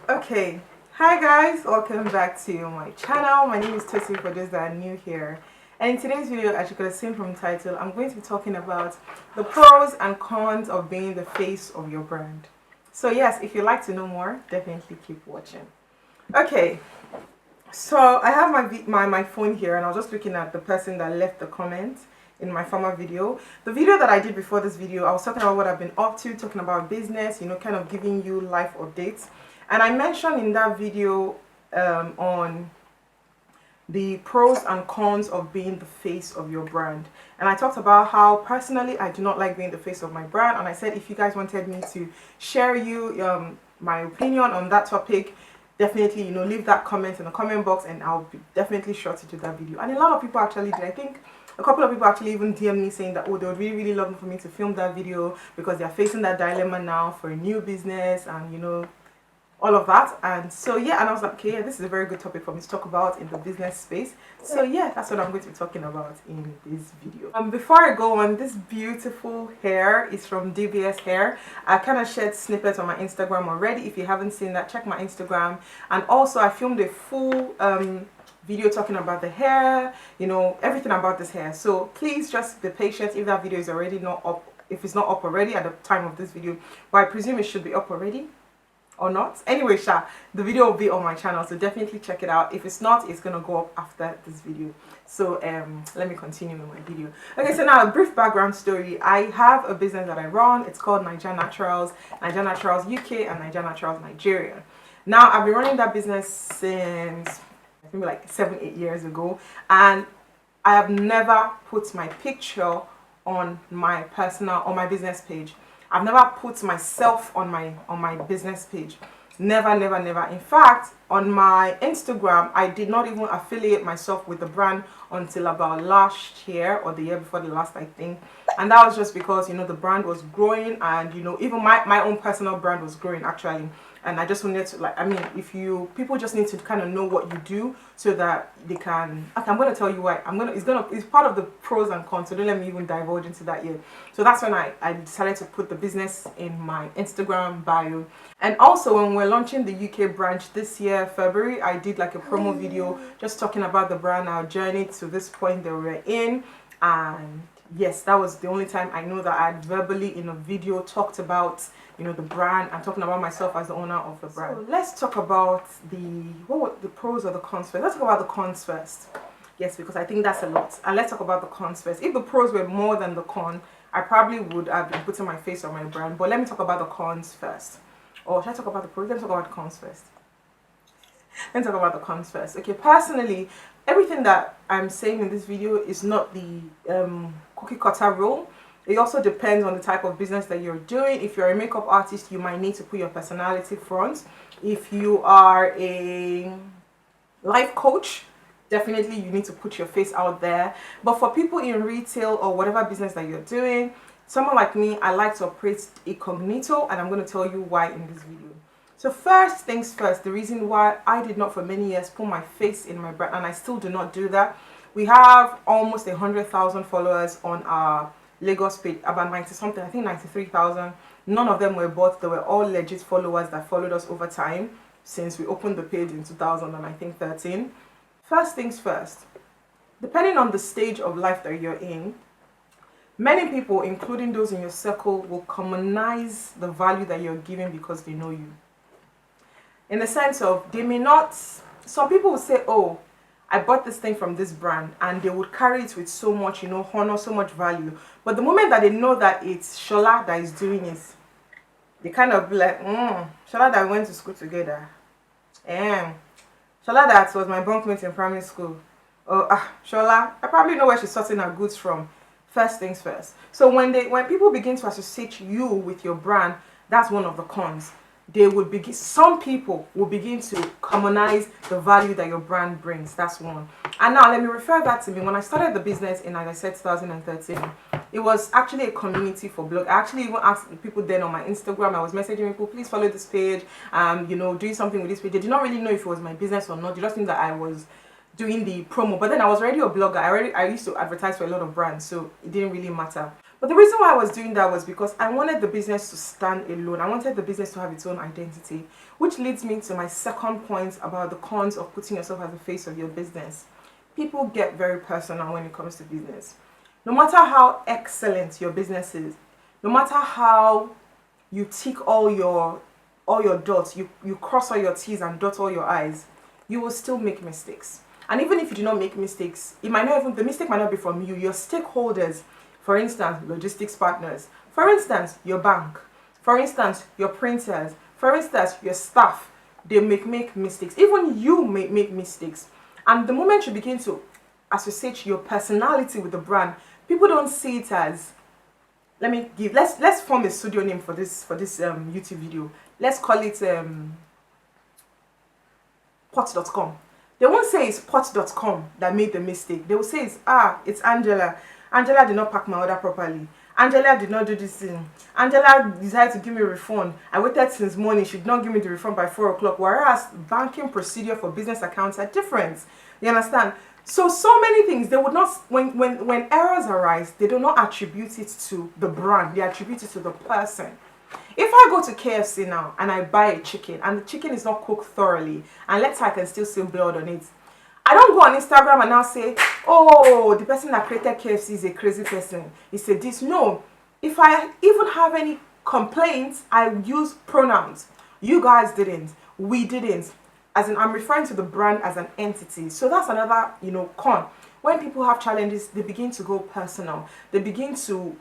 Okay, hi guys, welcome back to my channel. My name is Tosin for those that are new here. And in today's video, as you could have seen from the title, I'm going to be talking about the pros and cons of being the face of your brand. So yes, if you'd like to know more, definitely keep watching. Okay, so I have my phone here, and I was just looking at the person that left the comment in my former video. The video that I did before this video, I was talking about what I've been up to, talking about business, kind of giving you life updates. And I mentioned in that video on the pros and cons of being the face of your brand. And I talked about how personally I do not like being the face of my brand. And I said if you guys wanted me to share my opinion on that topic, definitely leave that comment in the comment box, and I'll be definitely sure to do that video. And a lot of people actually did. I think a couple of people actually even DM me saying that, oh, they would really love for me to film that video because they're facing that dilemma now for a new business and all of that. And so yeah, and I was like, okay, yeah, this is a very good topic for me to talk about in the business space. So yeah, that's what I'm going to be talking about in this video. Before I go on, this beautiful hair is from DBS Hair. I kind of shared snippets on my Instagram already. If you haven't seen that, check my Instagram. And also I filmed a full video talking about the hair, everything about this hair. So please just be patient if that video is already not up, if it's not up already at the time of this video, but I presume it should be up already or not. Anyway, the video will be on my channel, so definitely check it out. If it's not, it's gonna go up after this video. So let me continue with my video. Okay, so now a brief background story. I have a business that I run. It's called Niger Naturals UK and Niger Naturals Nigeria. Now I've been running that business since I think like 7-8 years ago, and I have never put my picture on my business page. I've never put myself on my business page. Never. In fact, on my Instagram, I did not even affiliate myself with the brand until about last year or the year before the last, I think. And that was just because the brand was growing, and even my own personal brand was growing actually. And I just wanted to people just need to kind of know what you do so that they can. Okay, I'm gonna tell you why. It's part of the pros and cons. So don't let me even divulge into that yet. So that's when I decided to put the business in my Instagram bio. And also when we're launching the UK branch this year, February, I did like a promo video just talking about the brand, our journey to this point that we're in. And yes, that was the only time I know that I had verbally in a video talked about the brand and talking about myself as the owner of the brand. So let's talk about the pros or the cons first. Let's talk about the cons first. Yes, because I think that's a lot. And let's talk about the cons first. If the pros were more than the con, I probably would have been putting my face on my brand. But let me talk about the cons first. Or should I talk about the pros? Let's talk about the cons first. Let's talk about the cons first. Okay, personally, everything that I'm saying in this video is not the cookie cutter rule. It also depends on the type of business that you're doing. If you're a makeup artist, you might need to put your personality front. If you are a life coach, definitely you need to put your face out there. But for people in retail or whatever business that you're doing, someone like me, I like to operate incognito, and I'm going to tell you why in this video. So first things first, the reason why I did not for many years put my face in my brand, and I still do not do that. We have almost 100,000 followers on our Lagos page, about 90 something, I think 93,000. None of them were bots. They were all legit followers that followed us over time since we opened the page in 2013. First things first, depending on the stage of life that you're in, many people, including those in your circle, will commonize the value that you're giving because they know you. In the sense of, they may not, some people will say, oh, I bought this thing from this brand, and they would carry it with so much, honor, so much value. But the moment that they know that it's Shola that is doing it, they kind of be like, Shola that we went to school together. Shola that was my bunkmate in primary school. Shola, I probably know where she's sorting her goods from. First things first. So when people begin to associate you with your brand, that's one of the cons. Some people will begin to commonize the value that your brand brings. That's one. And now let me refer that to me. When I started the business in, as I said, 2013, it was actually a community for blog. I actually even asked people then on my Instagram. I was messaging people, please follow this page. Doing something with this page. They did not really know if it was my business or not. They just knew that I was doing the promo. But then I was already a blogger. I used to advertise for a lot of brands, so it didn't really matter. But the reason why I was doing that was because I wanted the business to stand alone. I wanted the business to have its own identity, which leads me to my second point about the cons of putting yourself as the face of your business. People get very personal when it comes to business. No matter how excellent your business is, no matter how you tick all your dots, you cross all your T's and dot all your I's, you will still make mistakes. And even if you do not make mistakes, the mistake might not be from you. Your stakeholders, for instance, logistics partners, for instance, your bank, for instance, your printers, for instance, your staff, they make mistakes. Even you may make mistakes. And the moment you begin to associate your personality with the brand, people don't see it as, let's form a studio name for this YouTube video. Let's call it pot.com. They won't say it's pot.com that made the mistake. They will say it's Angela. Angela did not pack my order properly. Angela did not do this thing. Angela decided to give me a refund. I waited since morning. She did not give me the refund by 4 o'clock. Whereas banking procedure for business accounts are different. You understand? So many things, they would not, when errors arise, they do not attribute it to the brand. They attribute it to the person. If I go to KFC now and I buy a chicken and the chicken is not cooked thoroughly, and let's say I can still see blood on it, I don't go on Instagram and now say, oh, the person that created KFC is a crazy person. He said this. No. If I even have any complaints, I use pronouns. You guys didn't. We didn't. As in, I'm referring to the brand as an entity. So that's another, con. When people have challenges, they begin to go personal. They begin to,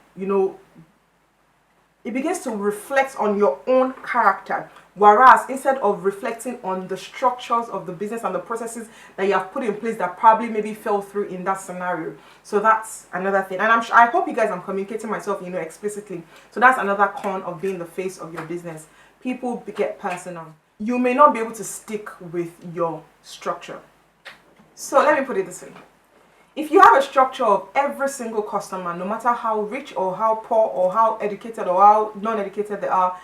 it begins to reflect on your own character. Whereas instead of reflecting on the structures of the business and the processes that you have put in place that probably maybe fell through in that scenario. So that's another thing. And I hope you guys, I'm communicating myself, explicitly. So that's another con of being the face of your business. People get personal. You may not be able to stick with your structure. So let me put it this way. If you have a structure of every single customer, no matter how rich or how poor or how educated or how non-educated they are,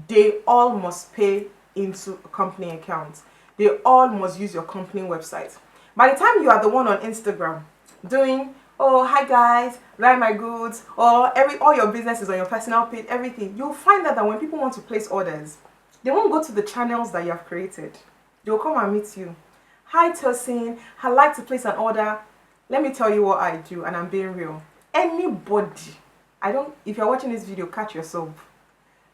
they all must pay into a company account. They all must use your company website. By the time you are the one on Instagram doing, oh, hi guys, buy my goods, or all your business is on your personal page, everything, you'll find that when people want to place orders, they won't go to the channels that you have created. They'll come and meet you. Hi Tosin, I'd like to place an order. Let me tell you what I do, and I'm being real. Anybody, if you're watching this video, catch yourself,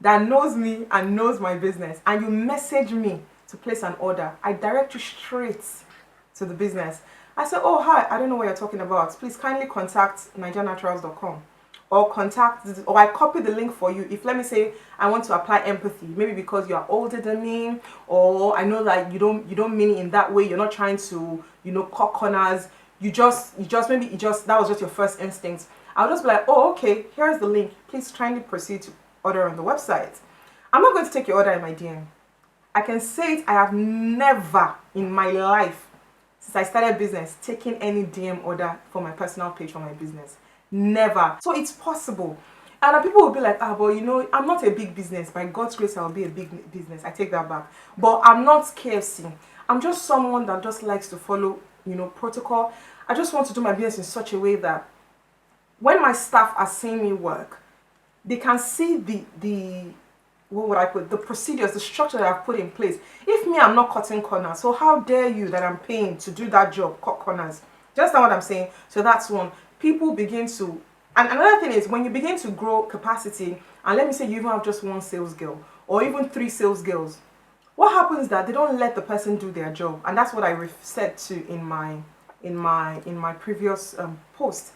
that knows me and knows my business, and you message me to place an order, I direct you straight to the business. I say, oh, hi, I don't know what you're talking about. Please kindly contact nigerianaturals.com or I copy the link for you. If, let me say, I want to apply empathy, maybe because you are older than me, or I know that you don't mean it in that way. You're not trying to, cut corners. That was just your first instinct. I'll just be like, oh, okay, here's the link. Please kindly proceed to order on the website. I'm not going to take your order in my DM. I can say it, I have never in my life, since I started business, taken any DM order for my personal page for my business. Never. So it's possible. And people will be like, but I'm not a big business. By God's grace, I'll be a big business. I take that back. But I'm not KFC. I'm just someone that just likes to follow, protocol. I just want to do my business in such a way that when my staff are seeing me work, they can see the procedures, the structure that I've put in place. If me, I'm not cutting corners, so how dare you that I'm paying to do that job, cut corners? Just know what I'm saying? So that's one. People begin to, and another thing is when you begin to grow capacity, and let me say you even have just one sales girl or even 3 sales girls, what happens is that they don't let the person do their job, and that's what I said to in my previous post.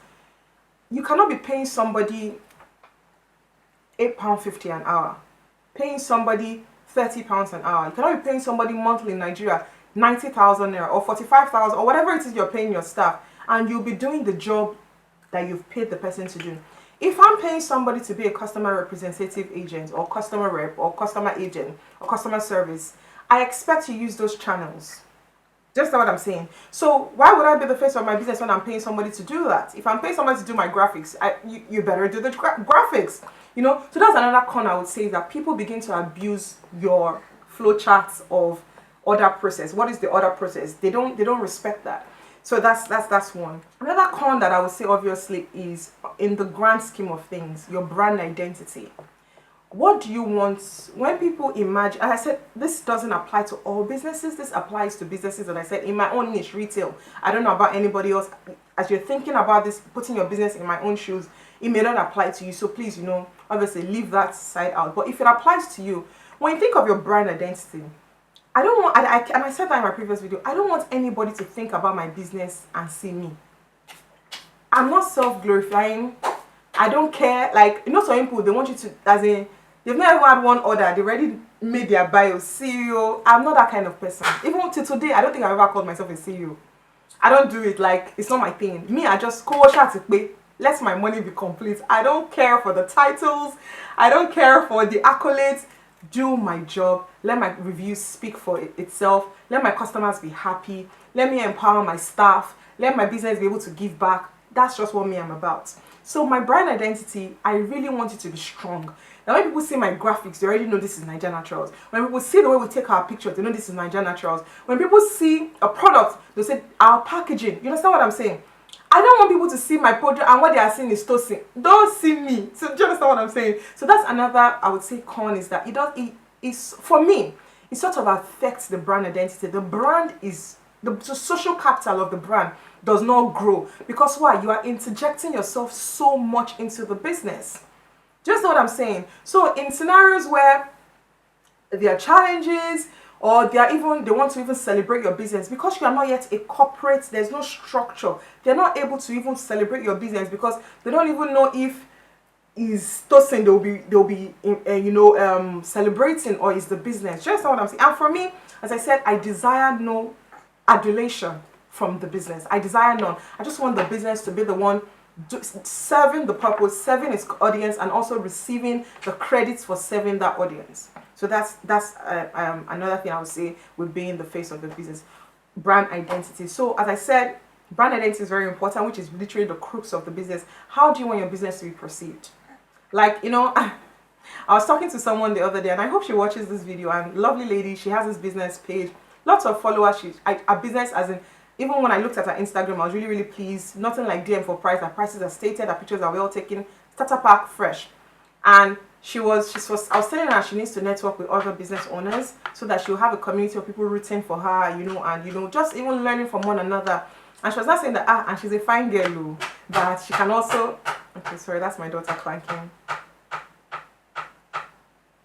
You cannot be paying somebody £8.50 an hour, paying somebody £30 an hour. You cannot be paying somebody monthly in Nigeria 90,000 naira or 45,000 or whatever it is you're paying your staff, and you'll be doing the job that you've paid the person to do. If I'm paying somebody to be a customer representative agent or customer rep or customer agent or customer service, I expect to use those channels. Just know what I'm saying. So why would I be the face of my business when I'm paying somebody to do that? If I'm paying somebody to do my graphics, you better do the graphics. So that's another con I would say, that people begin to abuse your flow charts of order process. What is the order process? They don't respect that. So that's one. Another con that I would say obviously is in the grand scheme of things, your brand identity. What do you want when people imagine? As I said, this doesn't apply to all businesses. This applies to businesses that I said in my own niche, retail. I don't know about anybody else. As you're thinking about this, putting your business in my own shoes, it may not apply to you. So please, obviously leave that side out. But if it applies to you, when you think of your brand identity, I don't want, and I said that in my previous video, I don't want anybody to think about my business and see me. I'm not self-glorifying. I don't care. Like, some people, they want you to, as in, they've not ever had one order. They already made their bio CEO. I'm not that kind of person. Even to today, I don't think I've ever called myself a CEO. I don't do it. Like, it's not my thing. Me, I just let my money be complete. I don't care for the titles. I don't care for the accolades. Do my job. Let my reviews speak for itself. Let my customers be happy. Let me empower my staff. Let my business be able to give back. That's just what I'm about. So my brand identity, I really want it to be strong. Now when people see my graphics, they already know this is Niger Naturals. When people see the way we take our pictures, they know this is Niger Naturals. When people see a product, they say our packaging. You understand what I'm saying? I don't want people to see my product and what they are seeing is Tosin. Don't see me. So do you understand what I'm saying? So that's another, I would say, con is that it is, for me, it sort of affects the brand identity. The brand is, the social capital of the brand does not grow. Because why? You are interjecting yourself so much into the business. Do you understand what I'm saying? So in scenarios where there are challenges, or they want to even celebrate your business, because you are not yet a corporate, there's no structure, they're not able to even celebrate your business because they don't even know if is Tosin they'll be celebrating, or is the business. Just what I'm saying. And for me, as I said, I desire no adulation from the business. I desire none. I just want the business to be the one serving the purpose, serving its audience, and also receiving the credits for serving that audience. So that's another thing I would say with being the face of the business. Brand identity. So as I said, brand identity is very important, which is literally the crux of the business. How do you want your business to be perceived? Like, I was talking to someone the other day, and I hope she watches this video. And lovely lady, she has this business page, lots of followers. A business, as in, even when I looked at her Instagram, I was really, really pleased. Nothing like DM for price. Her prices are stated. Her pictures are well taken. Starter pack fresh. And I was telling her she needs to network with other business owners so that she'll have a community of people rooting for her, and just even learning from one another. And she was not saying that, and she's a fine girl, that she can also, okay, sorry, that's my daughter clanking.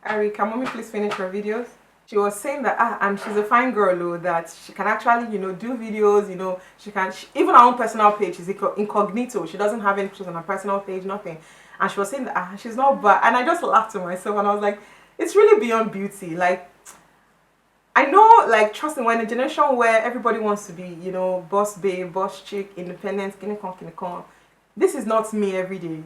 Ari, can mommy please finish her videos? She was saying that, and she's a fine girl, that she can actually, do videos, even her own personal page is incognito. She doesn't have any pictures on her personal page, nothing. And she was saying that she's not bad. And I just laughed to myself, and I was like, it's really beyond beauty. Like, I know, like, trust me, we're in a generation where everybody wants to be, boss babe, boss chick, independent, this is not me every day.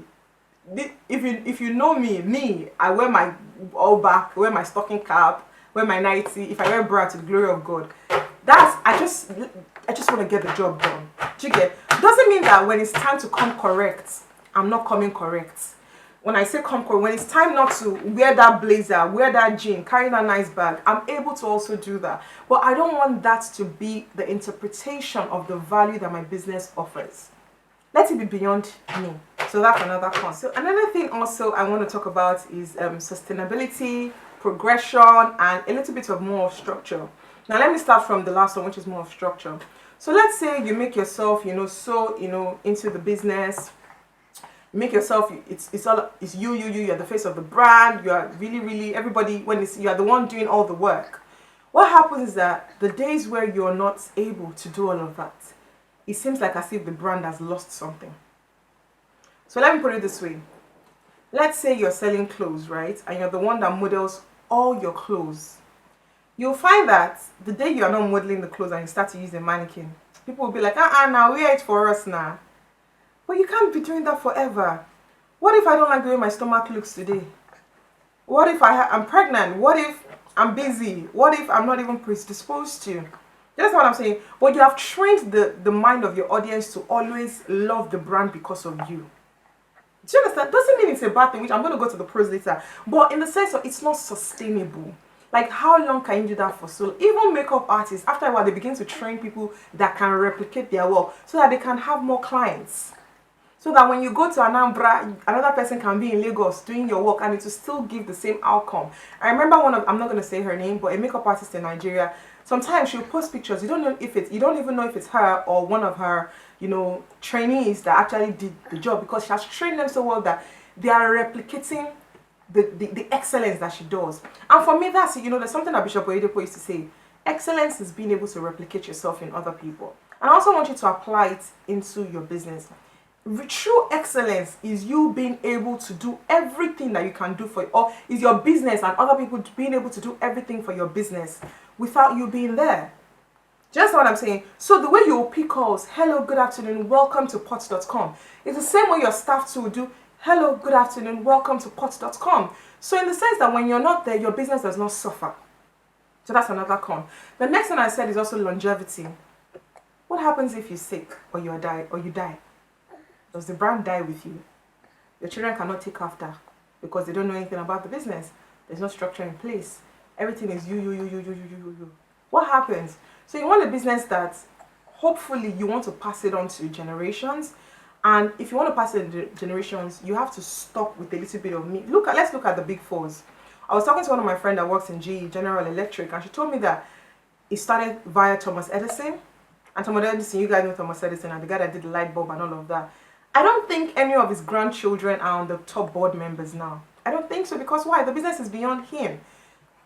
If you know me, I wear my all back, wear my stocking cap, wear my nightie. If I wear bra, to the glory of God. I just want to get the job done. Do you get? Doesn't mean that when it's time to come correct, I'm not coming correct. When I say come correct, when it's time not to wear that blazer, wear that jean, carry that nice bag, I'm able to also do that. But I don't want that to be the interpretation of the value that my business offers. Let it be beyond me. So that's another con. So another thing also I want to talk about is sustainability, progression, and a little bit of more structure. Now let me start from the last one, which is more of structure. So let's say you make yourself, so into the business. Make yourself, it's you're the face of the brand. You are really everybody, you are the one doing all the work. What happens is that the days where you're not able to do all of that, it seems like as if the brand has lost something. So let me put it this way. Let's say you're selling clothes, right? And you're the one that models all your clothes. You'll find that the day you're not modeling the clothes and you start to use a mannequin, people will be like, now wear it for us now. But you can't be doing that forever. What if I don't like the way my stomach looks today? What if I'm pregnant? What if I'm busy? What if I'm not even predisposed to? That's what I'm saying. But you have trained the mind of your audience to always love the brand because of you. Do you understand? Doesn't mean it's a bad thing, which I'm going to go to the pros later. But in the sense of it's not sustainable. Like, how long can you do that for? So even makeup artists, after a while, they begin to train people that can replicate their work so that they can have more clients. So that when you go to Anambra, another person can be in Lagos doing your work and it will still give the same outcome. I remember I'm not going to say her name, but a makeup artist in Nigeria, sometimes she'll post pictures. You don't even know if it's her or one of her, trainees that actually did the job, because she has trained them so well that they are replicating the excellence that she does. And for me, that's, there's something that Bishop Oyedepo used to say: excellence is being able to replicate yourself in other people. And I also want you to apply it into your business. True excellence is you being able to do everything that you can do or is your business and other people being able to do everything for your business without you being there. Just what I'm saying. So the way you pick calls, hello, good afternoon, welcome to pots.com, it's the same way your staff too will do, hello, good afternoon, welcome to pots.com. So in the sense that when you're not there, your business does not suffer. So that's another con. The next one I said is also longevity. What happens if you're sick or you die? Does the brand die with you? Your children cannot take after because they don't know anything about the business. There's no structure in place. Everything is you. What happens? So you want a business that hopefully you want to pass it on to generations. And if you want to pass it to generations, you have to stop with a little bit of me. Let's look at the big fours. I was talking to one of my friends that works in GE, General Electric, and she told me that it started via Thomas Edison. And Thomas Edison, you guys know Thomas Edison, and the guy that did the light bulb and all of that. I don't think any of his grandchildren are on the top board members now. I don't think so, because why? The business is beyond him.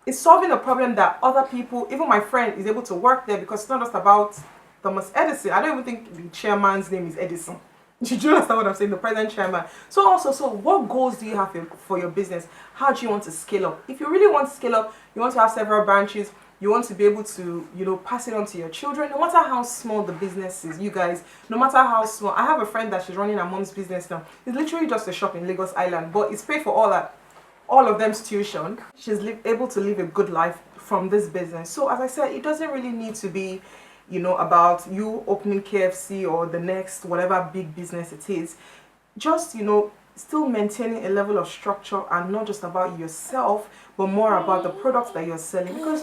It's solving a problem that other people, even my friend, is able to work there, because it's not just about Thomas Edison. I don't even think the chairman's name is Edison. Do you understand what I'm saying? The present chairman. So what goals do you have for your business? How do you want to scale up? If you really want to scale up, you want to have several branches, you want to be able to, pass it on to your children, no matter how small the business is, you guys, no matter how small. I have a friend that she's running her mom's business now. It's literally just a shop in Lagos Island, but it's paid for all of them's tuition. She's able to live a good life from this business. So as I said, it doesn't really need to be, about you opening KFC or the next whatever big business it is. Just, still maintaining a level of structure, and not just about yourself, but more about the products that you're selling, because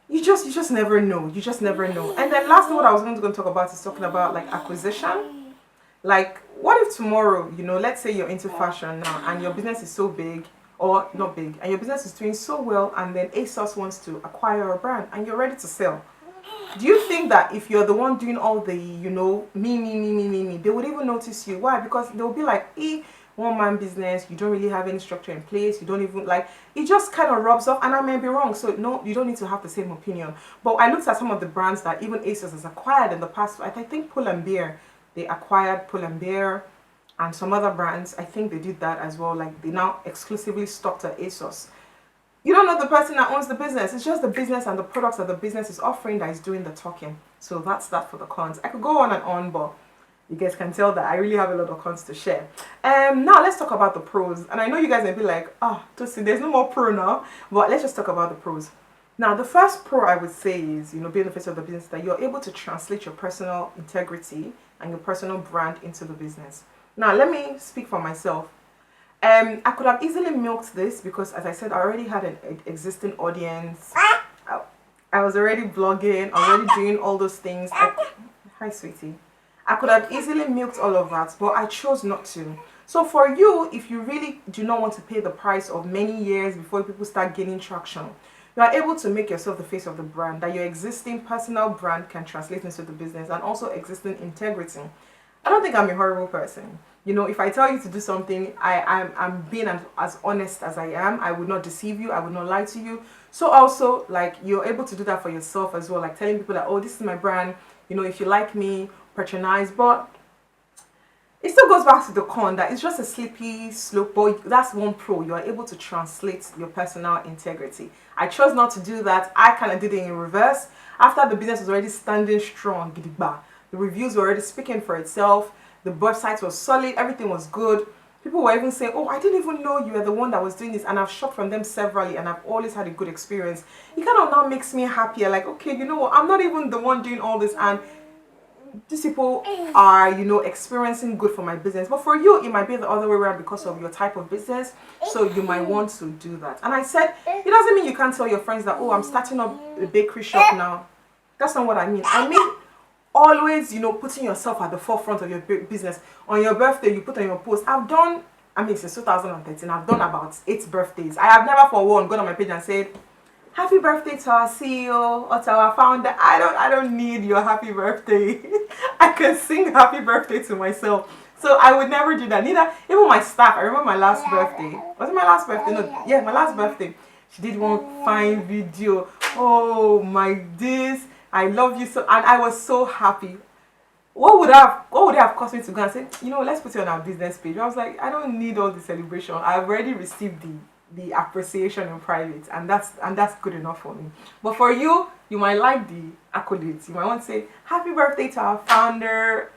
you just never know. You just never know. And then lastly, what I was going to talk about is talking about like acquisition. Like, what if tomorrow, let's say you're into fashion now and your business is so big, or not big, and your business is doing so well, and then ASOS wants to acquire a brand and you're ready to sell. Do you think that if you're the one doing all the, me, they would even notice you? Why? Because they'll be like, one-man business, you don't really have any structure in place, you don't even, it just kind of rubs off, and I may be wrong, so no, you don't need to have the same opinion. But I looked at some of the brands that even ASOS has acquired in the past. I think Pull & Bear, they acquired Pull & Bear, and some other brands, I think they did that as well. Like, they now exclusively stocked at ASOS. You don't know the person that owns the business. It's just the business and the products that the business is offering that is doing the talking. So that's that for the cons. I could go on and on, but you guys can tell that I really have a lot of cons to share. Now let's talk about the pros. And I know you guys may be like, Tosin, there's no more pro now. But let's just talk about the pros. Now, the first pro I would say is, being the face of the business, that you're able to translate your personal integrity and your personal brand into the business. Now, let me speak for myself. I could have easily milked this because, as I said, I already had an existing audience. I was already blogging, already doing all those things. Hi, sweetie. I could have easily milked all of that, but I chose not to. So for you, if you really do not want to pay the price of many years before people start gaining traction, you are able to make yourself the face of the brand, that your existing personal brand can translate into the business, and also existing integrity. I don't think I'm a horrible person. If I tell you to do something, I'm being as honest as I am. I would not deceive you. I would not lie to you. So also, like, you're able to do that for yourself as well, like telling people that, oh, this is my brand. If you like me, patronize. But it still goes back to the con, that it's just a slippery slope. But that's one pro. You are able to translate your personal integrity. I chose not to do that. I kind of did it in reverse. After the business was already standing strong, the reviews were already speaking for itself. The website was solid. Everything was good. People were even saying, oh, I didn't even know you were the one that was doing this. And I've shopped from them severally, and I've always had a good experience. It kind of now makes me happier. Like, okay, you know what? I'm not even the one doing all this. And these people are, experiencing good for my business. But for you, it might be the other way around because of your type of business. So you might want to do that. And I said, it doesn't mean you can't tell your friends that, oh, I'm starting up a bakery shop now. That's not what I mean. I mean, always, putting yourself at the forefront of your business. On your birthday, you put on your post. Since 2013, I've done about 8 birthdays. I have never for one gone on my page and said, happy birthday to our CEO or to our founder. I don't need your happy birthday. I can sing happy birthday to myself. So I would never do that. Neither, even my staff. I remember my last birthday. Was it my last birthday? No, yeah, my last birthday. She did one fine video. Oh my days. I love you so, and I was so happy. What would it have cost me to go and say, let's put it on our business page? I was like, I don't need all the celebration. I've already received the appreciation in private, and that's good enough for me. But for you, you might like the accolades. You might want to say happy birthday to our founder.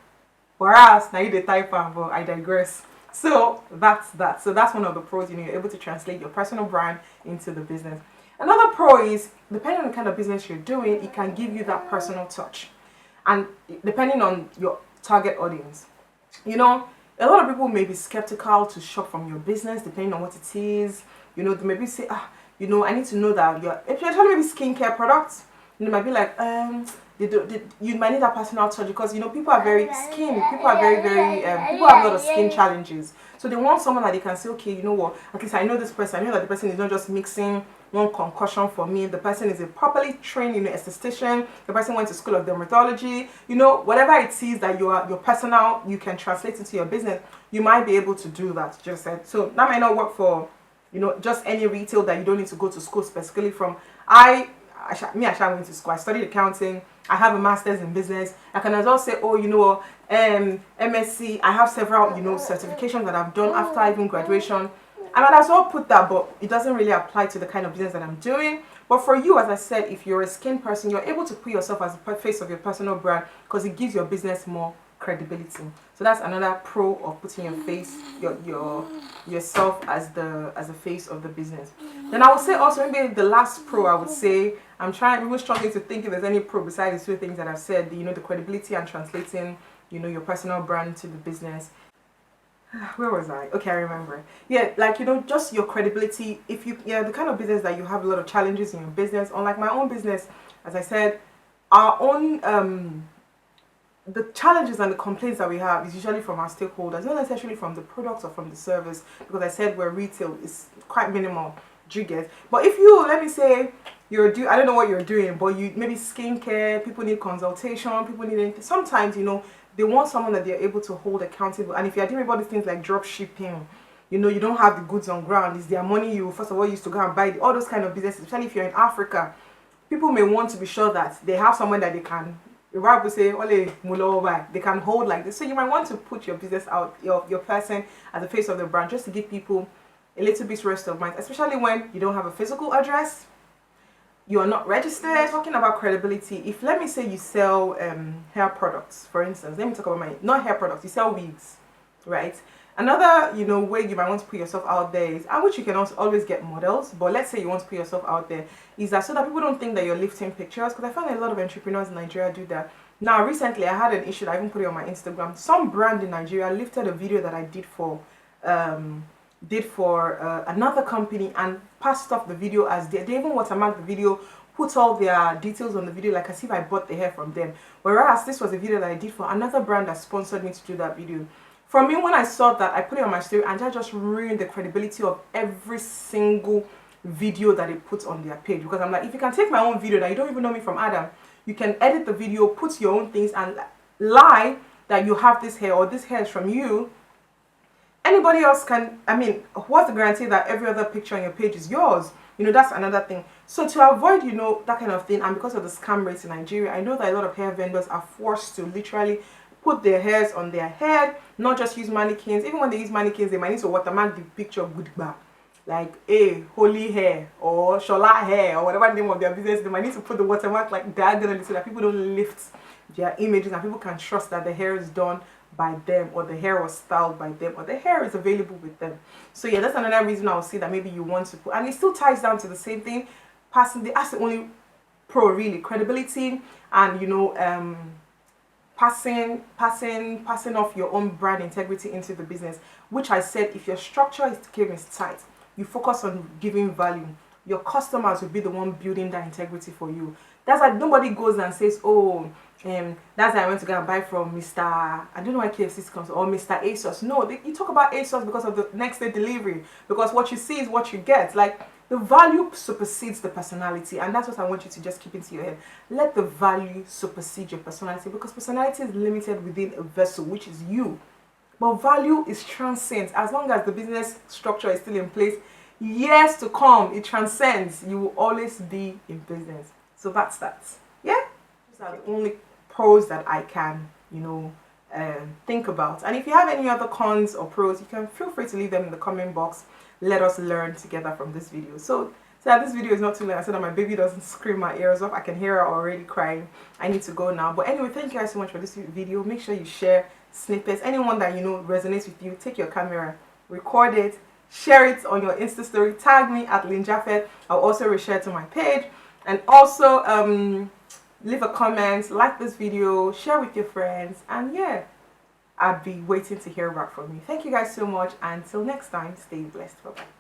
For us, now you the type, but I digress. So that's that. So that's one of the pros. You're able to translate your personal brand into the business. Another pro is, depending on the kind of business you're doing, it can give you that personal touch, and depending on your target audience. A lot of people may be skeptical to shop from your business depending on what it is. They maybe say, I need to know that especially maybe skincare products. They might be like, you might need a personal touch because people are very skin. People are very very. People have a lot of skin challenges, so they want someone that they can say, okay, you know what? At least I know this person. I know that the person is not just mixing one concoction for me. The person is a properly trained, esthetician. The person went to school of dermatology. Whatever it is that your personal, you can translate into your business. You might be able to do that. Just said so. That might not work for just any retail that you don't need to go to school specifically from. I went to school. I studied accounting. I have a master's in business. I can as well say, MSc. I have several, certifications that I've done after even graduation. I might as well put that, but it doesn't really apply to the kind of business that I'm doing. But for you, as I said, if you're a skin person, you're able to put yourself as the face of your personal brand because it gives your business more credibility. So that's another pro of putting yourself as the face of the business. Then I would say also maybe the last pro, I would say, I'm really struggling to think if there's any pro besides the 2 things that I've said, the credibility and translating, your personal brand to the business. Where was I? Okay, I remember. Yeah, just your credibility. If the kind of business that you have a lot of challenges in your business, unlike my own business, as I said, our own the challenges and the complaints that we have is usually from our stakeholders, not necessarily from the product or from the service, because I said we're retail, is quite minimal. Do you get? But if you, let me say, I don't know what you're doing, but you maybe skincare, people need consultation, people need anything. Sometimes, they want someone that they're able to hold accountable. And if you're doing about these things like drop shipping, you don't have the goods on ground, it's their money you first of all used to go and buy all those kind of businesses, especially if you're in Africa. People may want to be sure that they have someone that they can, say, they can hold like this. So you might want to put your business out, your person as the face of the brand, just to give people a little bit rest of mind, especially when you don't have a physical address, you are not registered. Talking about credibility, if let me say you sell hair products, for instance, let me talk about not hair products, you sell wigs, right? Another way you might want to put yourself out there is, and which you can also always get models, but let's say you want to put yourself out there, is that so that people don't think that you're lifting pictures, because I find a lot of entrepreneurs in Nigeria do that. Now recently I had an issue, I even put it on my Instagram. Some brand in Nigeria lifted a video that I did for another company and passed off the video as they even watermarked the video, put all their details on the video like as if I bought the hair from them, whereas this was a video that I did for another brand that sponsored me to do that video. For me, when I saw that, I put it on my story and that just ruined the credibility of every single video that they put on their page, because I'm like, if you can take my own video that you don't even know me from Adam, you can edit the video, put your own things and lie that you have this hair or this hair is from you. Anybody else can, what's the guarantee that every other picture on your page is yours? That's another thing. So to avoid, that kind of thing, and because of the scam rates in Nigeria, I know that a lot of hair vendors are forced to literally put their hairs on their head, not just use mannequins. Even when they use mannequins, they might need to watermark the picture goodbye, like holy hair or shola hair or whatever the name of their business. They might need to put the watermark like diagonally so that people don't lift their images and people can trust that the hair is done by them, or the hair was styled by them, or the hair is available with them. So yeah, that's another reason I would say that maybe you want to put, and it still ties down to the same thing. That's the only pro really, credibility and passing off your own brand integrity into the business, which I said, if your structure is tight, you focus on giving value, your customers will be the one building that integrity for you. That's why nobody goes and says, oh, that's why I went to go and buy from Mr. I don't know why KFC comes, or Mr. ASOS. No, you talk about ASOS because of the next day delivery, because what you see is what you get. Like, the value supersedes the personality, and that's what I want you to just keep into your head. Let the value supersede your personality, because personality is limited within a vessel, which is you. But value is transcends. As long as the business structure is still in place, years to come, it transcends. You will always be in business. So that's that. Yeah? These are the only pros that I can, think about. And if you have any other cons or pros, you can feel free to leave them in the comment box. Let us learn together from this video. So that this video is not too late. I said that my baby doesn't scream my ears off. I can hear her already crying. I need to go now. But anyway, thank you guys so much for this video. Make sure you share snippets. Anyone that resonates with you, take your camera, record it, share it on your Insta story, tag me at linjafet. I'll also reshare to my page, and also leave a comment, like this video, share with your friends, and yeah, I'd be waiting to hear back from you. Thank you guys so much. Until next time, stay blessed. Bye bye.